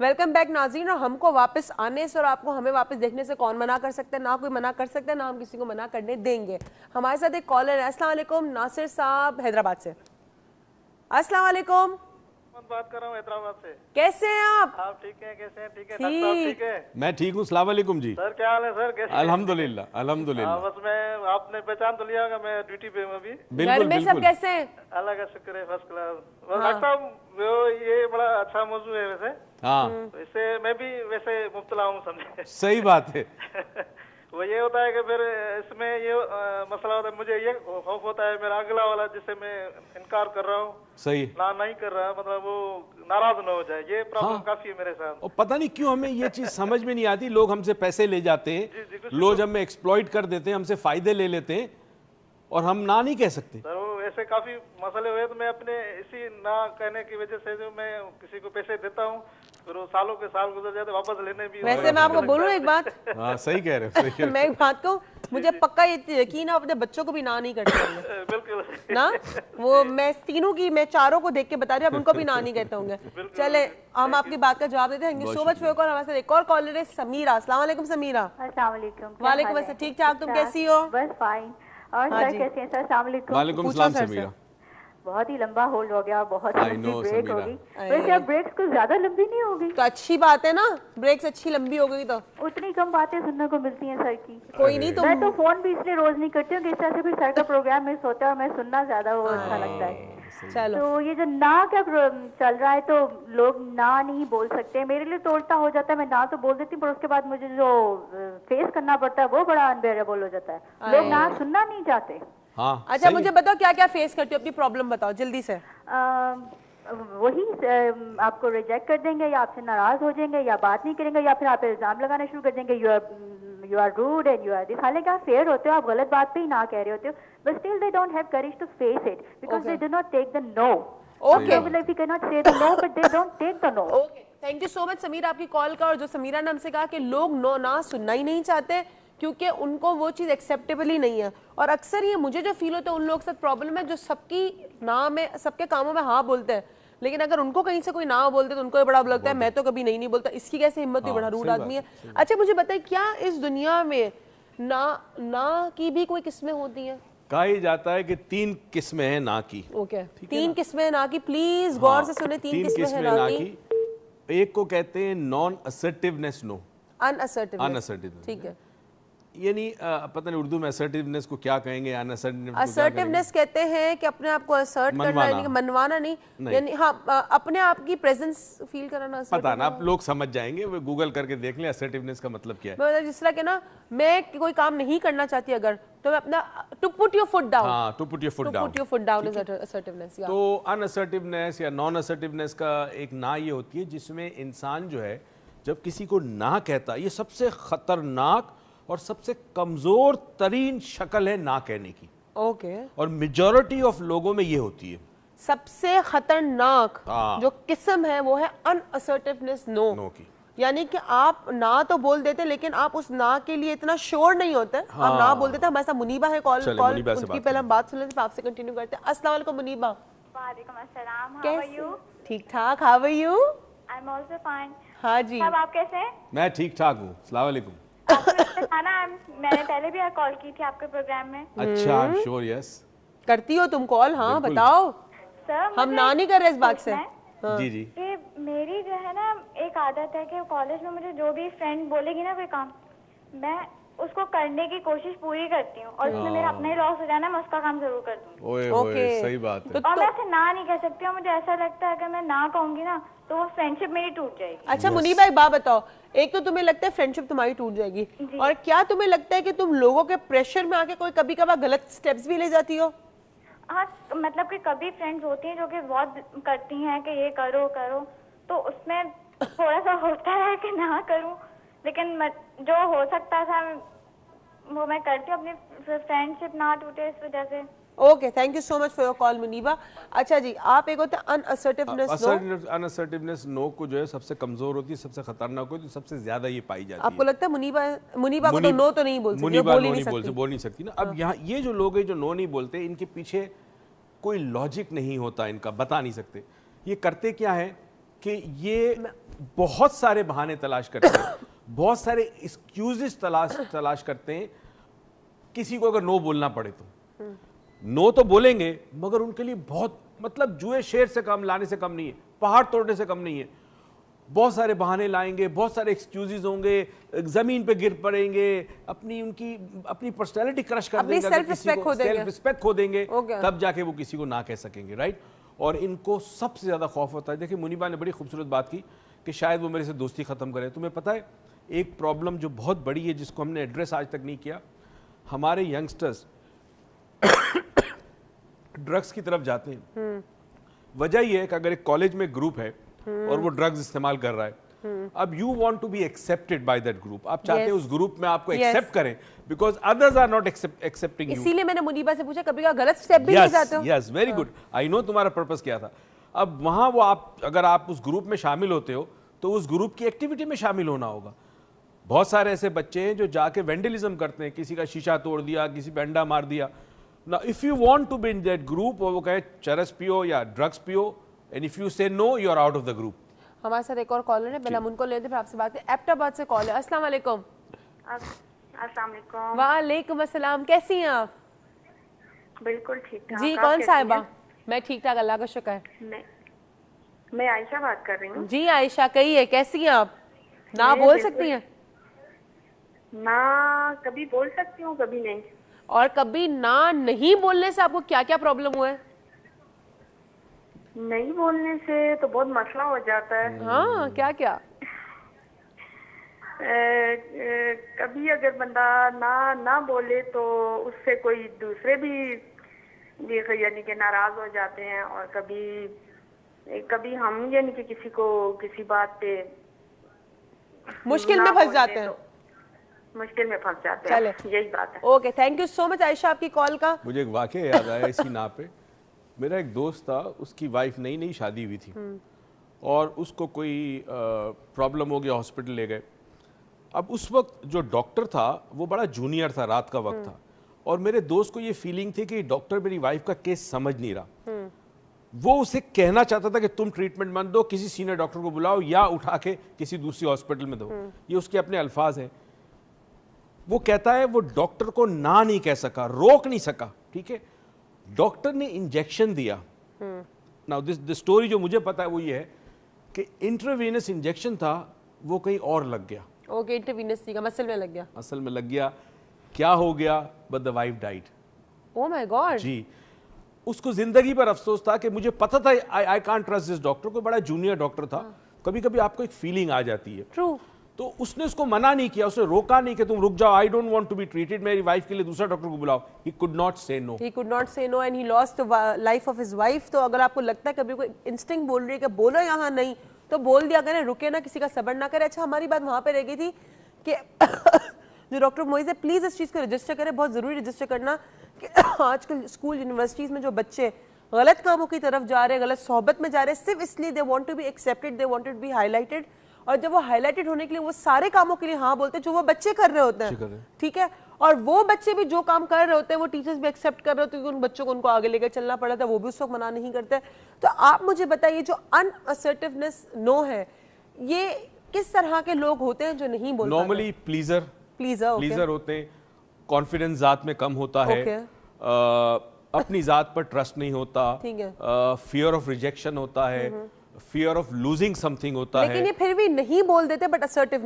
Welcome back नाज़रीन। और हमको वापस आने से और आपको हमें वापस देखने से कौन मना कर सकता है? ना कोई मना कर सकता है, ना हम किसी को मना करने देंगे। हमारे साथ एक कॉलर है। अस्सलाम वालेकुम, नासिर साहब हैदराबाद से। अस्सलाम वालेकुम। बात कर रहा हूँ हैदराबाद से। कैसे हैं आप? ठीक है, कैसे हैं? ठीक है, डॉक्टर साहब ठीक है? मैं ठीक हूँ। अस्सलाम वालेकुम जी। सर क्या हाल है सर? कैसे? अल्हम्दुलिल्लाह अल्हम्दुलिल्लाह। बस मैं आपने पहचान तो लिया होगा, मैं ड्यूटी पे हूँ अभी। घर में सब कैसे हैं? अल्लाह का शुक्र है, फर्स्ट क्लास। बस डॉक्टर साहब ये बड़ा अच्छा मौजूद है वैसे। हाँ, तो इससे मैं भी वैसे मुब्तला हूँ समझे। सही बात है। वो ये होता है कि फिर इसमें ये मसला होता है, मुझे ये खौफ होता है मेरा अगला वाला जिससे मैं इनकार कर रहा हूँ, सही ना नहीं कर रहा, मतलब वो नाराज ना हो जाए। ये प्रॉब्लम हाँ। काफी है मेरे साथ। और पता नहीं क्यों हमें ये चीज समझ में नहीं आती। लोग हमसे पैसे ले जाते हैं, लोग हमें एक्सप्लॉइट कर देते हैं, हमसे फायदे ले लेते हैं और हम ना नहीं कह सकते। सर वो ऐसे काफी मसले हुए तो मैं अपने इसी ना कहने की वजह से जो मैं किसी को पैसे देता हूँ, फिर वो सालों के साल गुजर जाते, वापस लेने भी। वैसे मैं आपको बोलूं एक बात। हाँ सही कह रहे हो, सही कह रहे मैं एक बात कहूं, मुझे पक्का यकीन है अपने बच्चों को भी ना नहीं करते होंगे। बिल्कुल ना वो मैं तीनों की, मैं चारों को देख के बता रही हूं, अब उनको भी ना नहीं कहते होंगे। चले हम आपकी बात का जवाब देते हैं। Thank you so much for your call. हमारे साथ एक और कॉलर है समीरा। अस्सलाम वालेकुम समीरा। अस्सलाम वालेकुम। वालेकुम अस्सलाम। ठीक ठाक, तुम कैसी हो? बस फाइन। और हाँ सर जी। कैसे हैं सर? अस्सलाम वालेकुम। वालेकुम पूछो सलाम सर समीरा। बहुत ही लंबा होल्ड हो गया और बहुत I लंबी know, ब्रेक हो समीरा। गई। वैसे अब ब्रेक्स कुछ ज्यादा लंबी नहीं हो गई, तो अच्छी बात है ना, ब्रेक्स अच्छी लंबी हो गई तो उतनी कम बातें सुनने को मिलती हैं सर की। कोई नहीं। मैं तो तुम फोन भी इसलिए रोज नहीं करती हूँ कि इस तरह से फिर सर का प्रोग्राम मिस होता है और मैं सुनना ज्यादा वो अच्छा लगता है। चलो तो ये जो ना क्या चल रहा है, तो लोग ना नहीं बोल सकते। मेरे लिए तो उल्टा हो जाता है, मैं ना तो बोल देती हूँ पर उसके बाद मुझे जो फेस करना पड़ता है वो बड़ा अनबेरेबल हो जाता है। लोग ना सुनना नहीं चाहते। हाँ अच्छा सही। मुझे बताओ क्या क्या फेस करती हो, अपनी प्रॉब्लम बताओ जल्दी से। वही आपको रिजेक्ट कर देंगे या आपसे नाराज हो जाएंगे या बात नहीं करेंगे या फिर आप इल्जाम लगाना शुरू कर देंगे, you are rude and you are this. हालांकि आप फेयर होते हो, आप गलत बात पे ही ना कह रहे होते हो, but still they don't have courage to face it because they do not take the no. Okay. Like we cannot say the no, but they don't take the no. Okay, thank you so much Sameera आपकी call का। और जो समीरा ने हमसे कहा कि लोग no ना सुनना ही नहीं चाहते क्योंकि उनको वो चीज़ एक्सेप्टेबल ही नहीं है। और अक्सर ये मुझे जो फील होता है उन लोगों के साथ प्रॉब्लम है जो सबकी ना में, सबके कामों में हाँ बोलते हैं, लेकिन अगर उनको कहीं से कोई ना बोलते तो उनको बड़ा लगता है मैं तो कभी नहीं बोलता, इसकी कैसे हिम्मत हुई, बड़ा रूड आदमी है। अच्छा मुझे बताइए, क्या इस दुनिया में ना की भी कोई किस्में होती हैं? कहा ही जाता है कि 3 किस्में हैं ना की। ओके, 3 किस्में हैं ना की। प्लीज गौर से सुने, 3 किस्में हैं ना की। एक को कहते हैं नॉन असर्टिवनेस, नो अनअसर्टिवनेस। ठीक है, यानी पता नहीं उर्दू में असर्टिवनेस को क्या कहेंगे, असर्टिवनेस कहते हैं कि अपने आप को असर्ट करना, यानी कि मनवाना नहीं, यानी हाँ अपने आप की प्रेजेंस फील कराना। पता ना, आप लोग समझ जाएंगे, वो गूगल करके देख लें असर्टिवनेस का मतलब क्या है। मतलब जिस तरह के ना, मैं कोई काम नहीं करना चाहती अगर, तो मैं अपना to put your foot down, हाँ, to put your foot down, put your foot down is assertiveness. तो अनअसर्टिवनेस या नॉन असर्टिवनेस का एक ना ये होती है जिसमें इंसान जो है जब किसी को ना कहता, ये सबसे खतरनाक और सबसे कमजोर तरीन शक्ल है ना कहने की। ओके, और मेजॉरिटी ऑफ लोगों में ये होती है। सबसे खतरनाक हाँ। जो किस्म है वो है अनअसर्टिवनेस, नो की। यानी कि आप ना तो बोल देते लेकिन आप उस ना के लिए इतना श्योर नहीं होते। हाँ। आप ना बोल देते। हमारे साथ मुनीबा है कॉल मुनीबा से उनकी बात पहले हम बात सुन लेते हैं, आपसे कंटिन्यू करते हैं। अस्सलाम वालेकुम मुनीबा। वालेकुम अस्सलाम। हाउ आर कैसे? यू? ठीक ठाक, how are you? I am also fine. हाँ जी, अब आप कैसे हैं? मैं ठीक ठाक हूँ। अस्सलाम वालेकुम। मैंने पहले भी कॉल की थी आपके प्रोग्राम में। अच्छा, आई एम श्योर, यस। करती हो तुम कॉल? हाँ बिल्कुल। बताओ। सर हम ना नहीं कर रहे इस बात से। पूछना है जी जी। कि मेरी जो है ना एक आदत है कि कॉलेज में मुझे जो भी फ्रेंड बोलेगी ना कोई काम, मैं उसको करने की कोशिश पूरी करती हूँ और उसमें मेरा अपना ही लॉस हो जाना, मैं उसका काम जरूर कर दूंगी। ओए ओके। ओए, सही बात है। और मैं ऐसे ना नहीं कह सकती हूँ, मुझे ऐसा लगता है अगर मैं ना कहूंगी ना तो वो फ्रेंडशिप मेरी टूट जाएगी। अच्छा मुनीबा एक बात बताओ, एक तो तुम्हें लगता है फ्रेंडशिप तुम्हारी टूट जाएगी, और क्या तुम्हें लगता है कि तुम लोगों के प्रेशर में आके कोई कभी कभार गलत स्टेप्स भी ले जाती हो? हाँ, मतलब कि कभी फ्रेंड्स होती हैं जो कि बहुत करती हैं कि ये करो करो, तो उसमें थोड़ा सा होता है कि ना करूं, लेकिन जो हो सकता था वो मैं करती हूँ, अपनी फ्रेंडशिप ना टूटे इस वजह से। Okay, thank you so much for your call Muniba. अच्छा जी, आप एक होता है अनअसर्टिवनेस, अनअसर्टिवनेस नो को जो है सबसे कमजोर होती है, सबसे खतरनाक होती है, सबसे ज्यादा ये पाई जाती है। आपको लगता है मुनीबा को तो नो तो नहीं बोल सकती, मुनीबा बोल ही नो नहीं नहीं सकती। बोल नहीं सकती ना। अब यहाँ ये जो लोग हैं जो नो नहीं बोलते, इनके पीछे कोई लॉजिक नहीं होता, इनका बता नहीं सकते। ये करते क्या है कि ये बहुत सारे बहाने तलाश करते हैं, बहुत सारे एक्सक्यूजेस तलाश करते हैं किसी को अगर नो बोलना पड़े तो। नो तो बोलेंगे मगर उनके लिए बहुत, मतलब जुए शेर से कम, लाने से कम नहीं है, पहाड़ तोड़ने से कम नहीं है। बहुत सारे बहाने लाएंगे, बहुत सारे एक्सक्यूजेस होंगे, जमीन पे गिर पड़ेंगे, अपनी पर्सनालिटी क्रश कर देंगे, सेल्फ रिस्पेक्ट खो देंगे, Okay. तब जाके वो किसी को ना कह सकेंगे, राइट। और इनको सबसे ज्यादा खौफ होता है। देखिए मुनीबा ने बड़ी खूबसूरत बात की कि शायद वो मेरे से दोस्ती खत्म करे। तुम्हें पता है एक प्रॉब्लम जो बहुत बड़ी है जिसको हमने एड्रेस आज तक नहीं किया, हमारे यंगस्टर्स ड्रग्स की तरफ जाते हैं। वजह यह है कि अगर एक कॉलेज में ग्रुप है और वो ड्रग्स इस्तेमाल कर रहा है, अब you want to be accepted by that group, आप चाहते हैं उस ग्रुप में आपको एक्सेप्ट करें, because others are not accepting you. इसीलिए मैंने मुनीबा से पूछा कभी गलत स्टेप भी नहीं जाते हो? Yes, very good, I know तुम्हारा पर्पस क्या था। अब वहां वो अगर आप उस ग्रुप में शामिल होते हो तो उस ग्रुप की एक्टिविटी में शामिल होना होगा। बहुत सारे ऐसे बच्चे हैं जो जाके वेंडलिज्म करते हैं, किसी का शीशा तोड़ दिया, किसी पे अंडा मार दिया। ना if you want to be in that group, और वो कहे चरस पियो या ड्रग्स पियो, and if you say no you are out of the group. हमारे साथ एक और कॉलर है, पहले हम उनको लेते हैं फिर आपसे बात करें। एबटाबाद से कॉल है। अस्सलाम वालेकुम। अस्सलाम वालेकुम। वालेकुम अस्सलाम, कैसी हैं आप? बिल्कुल ठीक ठाक। जी आप कौन कैसी साहिबा? हैं? मैं ठीक ठाक, अल्लाह का शुक्र है। मैं आयशा बात कर रही हूँ। जी आयशा, कहिए कैसी हैं आप? ना मैं बोल बिल्कुल- सकती हैं? ना कभी बोल सकती हूँ, कभी नहीं। और कभी ना नहीं बोलने से आपको क्या क्या प्रॉब्लम हुआ है? नहीं बोलने से तो बहुत मसला हो जाता है। हाँ, क्या क्या? कभी अगर बंदा ना बोले तो उससे कोई दूसरे भी यानी कि नाराज हो जाते हैं, और कभी हम यानी कि किसी को किसी बात पे मुश्किल ना में फंस बोलते जाते हैं। तो मुश्किल में फंस जाते चले। हैं, यही बात है। Okay, thank you so much Ayesha आपकी कॉल का। मुझे एक वाकया याद आया इसी ना पे। मेरा एक दोस्त था, उसकी वाइफ नई नई शादी हुई थी और उसको कोई प्रॉब्लम हो गया, हॉस्पिटल ले गए। अब उस वक्त जो डॉक्टर था वो बड़ा जूनियर था, रात का वक्त था, और मेरे दोस्त को ये फीलिंग थी कि डॉक्टर मेरी वाइफ का केस समझ नहीं रहा। वो उसे कहना चाहता था कि तुम ट्रीटमेंट मत दो, किसी सीनियर डॉक्टर को बुलाओ या उठा के किसी दूसरी हॉस्पिटल में दो। ये उसके अपने अल्फाज हैं। वो कहता है वो डॉक्टर को ना नहीं कह सका, रोक नहीं सका, ठीक है। डॉक्टर ने इंजेक्शन दिया। नाउ दिस स्टोरी जो मुझे पता है वो ये है कि इंट्रावेनस इंजेक्शन था, वो कहीं और लग गया। ओके, इंटरवीनस का मसल में लग गया। असल में लग गया, क्या हो गया, but the wife died. Oh my God. जी, उसको जिंदगी पर अफसोस था कि मुझे पता था I can't trust this doctor. कोई बड़ा जूनियर डॉक्टर था। कभी कभी आपको एक फीलिंग आ जाती है। ट्रू। तो उसने उसको मना नहीं किया, उसने रोका नहीं कि तुम रुक जाओ, I don't want to be treated, मेरी वाइफ के लिए दूसरा डॉक्टर को बुलाओ। He could not say no. He could not say no and he lost the life of his wife। तो अगर आपको लगता है कभी कोई इंस्टिंक्ट बोल रही है कि बोलो यहाँ नहीं, तो बोल दिया करें, रुके ना, किसी का सब्र ना करे। अच्छा, हमारी बात वहां पे रह गई थी कि जो डॉक्टर मोइज है, प्लीज इस चीज को रजिस्टर करें, बहुत जरूरी रजिस्टर करना कि आजकल स्कूल यूनिवर्सिटीज में जो बच्चे गलत कामों की तरफ जा रहे हैं, गलत सोहबत में जा रहे हैं, सिर्फ इसलिए they want to be accepted, they want to be highlighted, और जब वो हाईलाइटेड होने के लिए वो सारे कामों के लिए हाँ बोलते हैं जो वो बच्चे कर रहे होते हैं, ठीक है। और वो बच्चे भी जो काम कर रहे होते हैं वो टीचर्स भी एक्सेप्ट कर रहे होते हैं, क्योंकि उन बच्चों को उनको आगे लेकर चलना पड़ा था, वो भी उस वक्त मना नहीं करते। तो आप मुझे बताइए, जो अनअसर्टिवनेस नो है, ये किस तरह के लोग होते हैं जो नहीं बोल पाते? नॉर्मली प्लीजर होते हैं, कॉन्फिडेंस जात में कम होता है, अपनी जात पर ट्रस्ट नहीं होता, फियर ऑफ रिजेक्शन होता है, फियर ऑफ लूजिंग समथिंग होता है। लेकिन ये फिर भी नहीं बोल देते, बट असर्टिव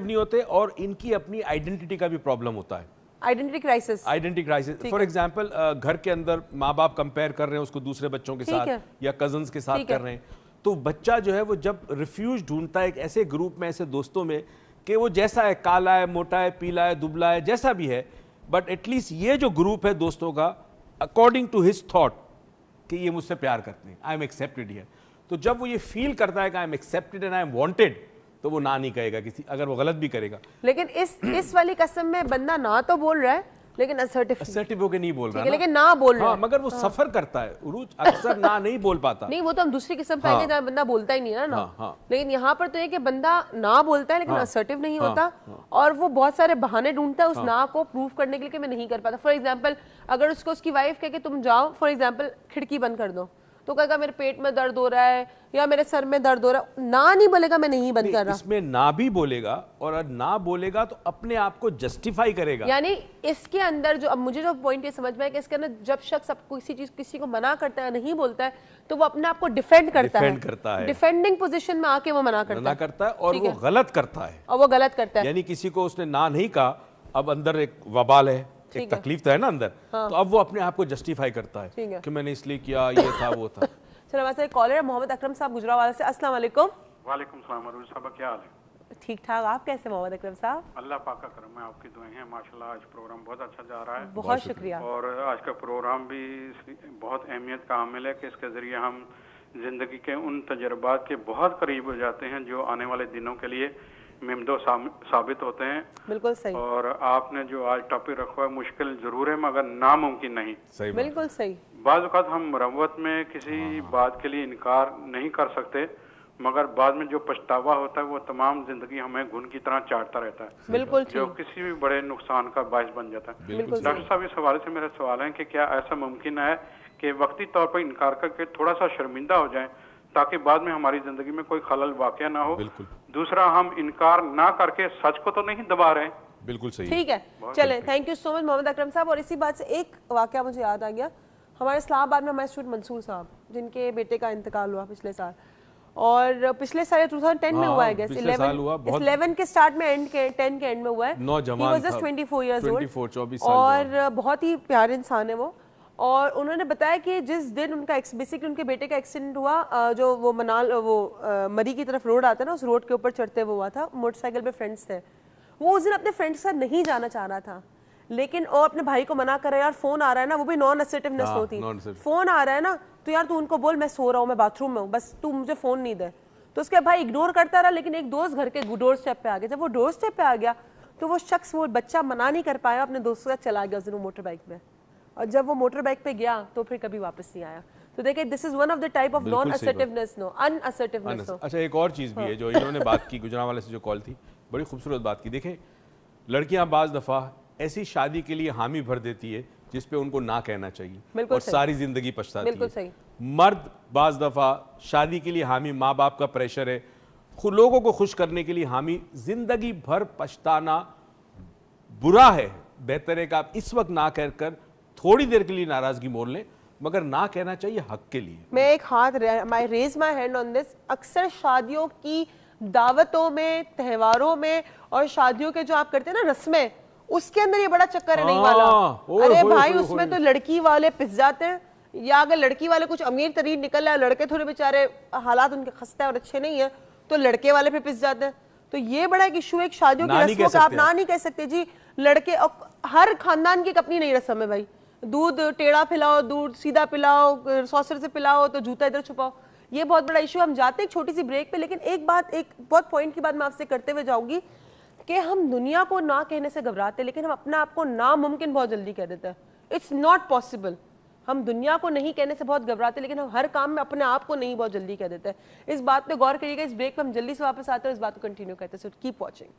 नहीं होते, और इनकी अपनी आइडेंटिटी का भी प्रॉब्लम होता है। Identity crisis. फॉर एग्जाम्पल, घर के अंदर माँ बाप कंपेयर कर रहे हैं उसको दूसरे बच्चों के साथ या कजन्स के साथ कर रहे हैं, तो बच्चा जो है वो जब रिफ्यूज ढूंढता है एक ऐसे ग्रुप में, ऐसे दोस्तों में, कि वो जैसा है, काला है, मोटा है, पीला है, दुबला है, जैसा भी है, बट एटलीस्ट ये जो ग्रुप है दोस्तों का, अकॉर्डिंग टू हिज थॉट कि ये मुझसे प्यार करते हैं, आई एम एक्सेप्टेड हियर। तो जब वो ये फील करता है कि I am accepted and I am wanted, तो वो ना नहीं कहेगा किसी, अगर वो गलत भी करेगा। लेकिन इस वाली कसम में बंदा ना तो बोल रहा है, लेकिन असर्टिव होके नहीं बोल रहा है, लेकिन ना बोल रहा है। मगर वो सफर करता है, उरूज अक्सर ना नहीं बोल पाता। नहीं, वो तो हम दूसरी किस्म पाएंगे जहाँ बंदा बोलता ही नहीं है ना। लेकिन यहाँ पर तो ये कि बंदा ना बोलता है लेकिन असर्टिव नहीं होता, और वो बहुत सारे बहाने ढूंढता है उस ना को प्रूव करने के लिए कि मैं नहीं कर पाता। फॉर एग्जाम्पल, अगर उसको उसकी वाइफ कहे कि तुम जाओ, फॉर एग्जाम्पल खिड़की बंद कर दो, तो कहेगा मेरे पेट में दर्द हो रहा है या मेरे सर में दर्द हो रहा है, ना नहीं बोलेगा मैं नहीं बंद कर रहा। इसमें ना भी बोलेगा, और ना बोलेगा तो अपने आप को जस्टिफाई करेगा। यानी इसके अंदर जो, अब मुझे जो पॉइंट ये समझ में है कि इसके अंदर जब शख्स किसी चीज किसी को मना करता है, नहीं बोलता है, तो वो अपने आप को डिफेंड करता है, डिफेंडिंग पोजीशन में आके वो मना करता है और वो गलत करता है, और वो गलत करता है। यानी किसी को उसने ना नहीं कहा, अब अंदर एक वबाल है, एक तकलीफ तो है ना अंदर, तो अब वो अपने आप को जस्टिफाई करता है कि मैंने इसलिए किया, ये था वो था। चलो हमारे साथ कॉलर है मोहम्मद अकरम साहब गुजरावाला से। अस्सलाम वालेकुम। वालेकुम सलाम अरूज साहब, क्या हाल है? ठीक ठाक, आप कैसे मोहम्मद अकरम साहब? अल्लाह पाक का करम है, आपकी दुआएं हैं माशाल्लाह। आज प्रोग्राम बहुत अच्छा जा रहा है, बहुत शुक्रिया। और आज का प्रोग्राम भी बहुत अहमियत का हामिल है कि इसके जरिए हम जिंदगी के उन तजर्बात के बहुत करीब हो जाते हैं जो आने वाले दिनों के लिए मिमदो साबित होते हैं। बिल्कुल सही। और आपने जो आज टॉपिक रखा है मुश्किल जरूर है मगर नामुमकिन नहीं। सही, बिल्कुल सही। बाज़ औक़ात हम मरवत में किसी बात के लिए इनकार नहीं कर सकते, मगर बाद में जो पछतावा होता है वो तमाम जिंदगी हमें घुन की तरह चाटता रहता है, बिल्कुल जो किसी भी बड़े नुकसान का बायस बन जाता है। डॉक्टर साहब, इस हवाले से मेरा सवाल है कि क्या ऐसा मुमकिन है कि वक्ती तौर पर इनकार करके थोड़ा सा शर्मिंदा हो जाए ताकि बाद में हमारी जिंदगी में कोई खलल वाक़या ना हो? दूसरा, हम इनकार ना करके सच को तो नहीं दबा रहे। बिल्कुल सही, ठीक है, चले, thank you so much Mohammad Akram साहब। और इसी बात से एक वाकया मुझे याद आ गया, हमारे इस्लामाबाद में हमारे स्टूडेंट मंसूर साहब जिनके बेटे का इंतकाल हुआ पिछले साल, और पिछले साल 2010 में हुआ है, 11 के स्टार्ट में, एंड के 10 के एंड में हुआ है। नौजवान था, 24 इयर्स ओल्ड, 24 साल, और बहुत ही प्यारे इंसान है वो। और उन्होंने बताया कि जिस दिन उनका बेसिकली उनके बेटे का एक्सीडेंट हुआ, जो वो मरी की तरफ रोड आता है ना, उस रोड के ऊपर चढ़ते हुए हुआ था, मोटरसाइकिल पे फ्रेंड्स थे, वो उस दिन अपने फ्रेंड्स के साथ नहीं जाना चाह रहा था, लेकिन और अपने भाई को मना कर रहा है, यार फोन आ रहा है ना, वो भी नॉन असर्टिवनेस होती, फोन आ रहा है ना तो यार तू उनको बोल मैं सो रहा हूँ, मैं बाथरूम में हूँ, बस तू मुझे फोन नहीं दे। तो उसके भाई इग्नोर करता रहा, लेकिन एक दोस्त घर के डोर स्टेप पे आ गया। जब वो डोर स्टेप पे आ गया तो वो शख्स, वो बच्चा मना नहीं कर पाया, अपने दोस्तों के साथ चला गया उस दिन मोटर बाइक पे, और जब वो मोटर बाइक पे गया तो फिर कभी वापस नहीं आया। तो देखिए, this is one of the type of non assertiveness, no unassertiveness. अच्छा, एक और चीज भी है जो इन्होंने बात की, गुजरांवाले से जो कॉल थी, बड़ी खूबसूरत बात की। देखें, लड़कियां बाज दफा ऐसी शादी के लिए हामी भर देती है जिस पे उनको ना कहना चाहिए और सारी जिंदगी पछताती है। मर्द बाज दफा शादी के लिए हामी, माँ बाप का प्रेशर है, लोगों को खुश करने के लिए हामी, जिंदगी भर पछताना बुरा है। बेहतर है कि आप इस वक्त ना कहकर थोड़ी देर के लिए नाराजगी मोल लें, मगर ना कहना चाहिए हक के लिए। मैं एक हाथ raise my hand on this. अक्सर शादियों की दावतों में, त्योहारों में और शादियों के जो आप करते हैं ना रस्में, उसके अंदर ये बड़ा चक्कर है नहीं वाला। अरे भाई, उसमें तो लड़की वाले पिस जाते हैं, या अगर लड़की वाले कुछ अमीर तरीन निकल रहा है, लड़के थोड़े बेचारे हालात उनके खस्ता है और अच्छे नहीं है, तो लड़के वाले पे पिस जाते हैं। तो ये बड़ा एक इशू है शादियों की रस्मों का। आप ना नहीं कह सकते जी। लड़के, हर खानदान की एक अपनी नई रस्म है भाई। दूध टेढ़ा पिलाओ, दूध सीधा पिलाओ, सॉसर से पिलाओ तो जूता इधर छुपाओ, ये बहुत बड़ा इशू। हम जाते हैं एक छोटी सी ब्रेक पे, लेकिन एक बहुत पॉइंट की बात मैं आपसे करते हुए जाऊंगी कि हम दुनिया को ना कहने से घबराते, लेकिन हम अपने आप को नामुमकिन बहुत जल्दी कह देते हैं। It's not possible. हम दुनिया को नहीं कहने से बहुत घबराते, लेकिन हम हर काम में अपने आप को नहीं बहुत जल्दी कह देते हैं। इस बात पे गौर करिएगा। इस ब्रेक पे हम जल्दी से वापस आते हैं और इस बात को कंटिन्यू करते हैं। So keep watching.